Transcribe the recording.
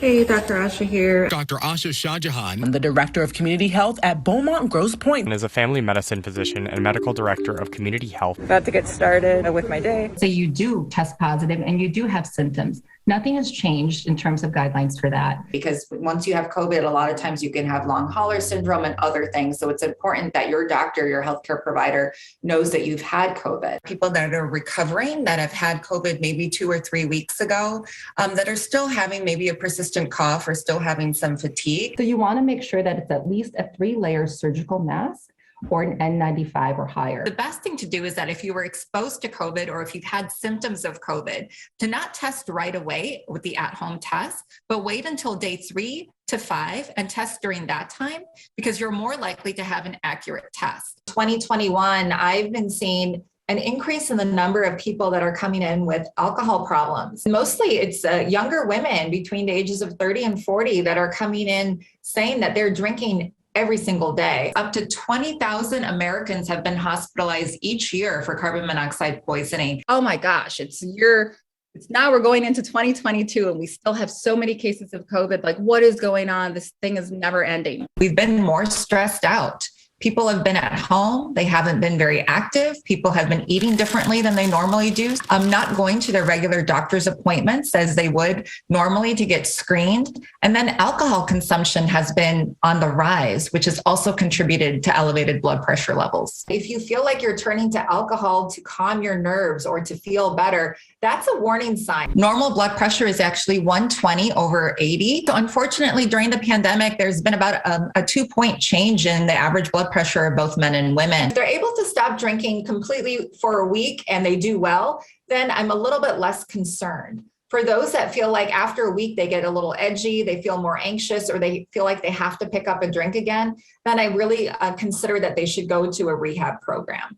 Hey, Dr. Asha here. Dr. Asha Shahjahan. I'm the Director of Community Health at Beaumont Grosse Pointe. And is a family medicine physician and medical director of community health. About to get started with my day. Say you do test positive and you do have symptoms. Nothing has changed in terms of guidelines for that. Because once you have COVID, a lot of times you can have long hauler syndrome and other things. So it's important that your doctor, your healthcare provider knows that you've had COVID. People that are recovering, that have had COVID maybe 2 or 3 weeks ago, that are still having maybe a persistent cough or still having some fatigue. So you want to make sure that it's at least a 3-layer surgical mask or an N95 or higher. The best thing to do is that if you were exposed to COVID or if you've had symptoms of COVID, to not test right away with the at-home test, but wait until day 3 to 5 and test during that time, because you're more likely to have an accurate test. 2021, I've been seeing an increase in the number of people that are coming in with alcohol problems. Mostly it's younger women between the ages of 30 and 40 that are coming in saying that they're drinking every single day. Up to 20,000 Americans have been hospitalized each year for carbon monoxide poisoning. Oh my gosh, it's now we're going into 2022 and we still have so many cases of COVID. Like, what is going on? This thing is never ending. We've been more stressed out. People have been at home. They haven't been very active. People have been eating differently than they normally do. Not going to their regular doctor's appointments as they would normally to get screened. And then alcohol consumption has been on the rise, which has also contributed to elevated blood pressure levels. If you feel like you're turning to alcohol to calm your nerves or to feel better, that's a warning sign. Normal blood pressure is actually 120 over 80. So unfortunately, during the pandemic, there's been about a 2-point change in the average blood pressure of both men and women. If they're able to stop drinking completely for a week and they do well, then I'm a little bit less concerned. For those that feel like after a week they get a little edgy, they feel more anxious, or they feel like they have to pick up a drink again, then I really consider that they should go to a rehab program.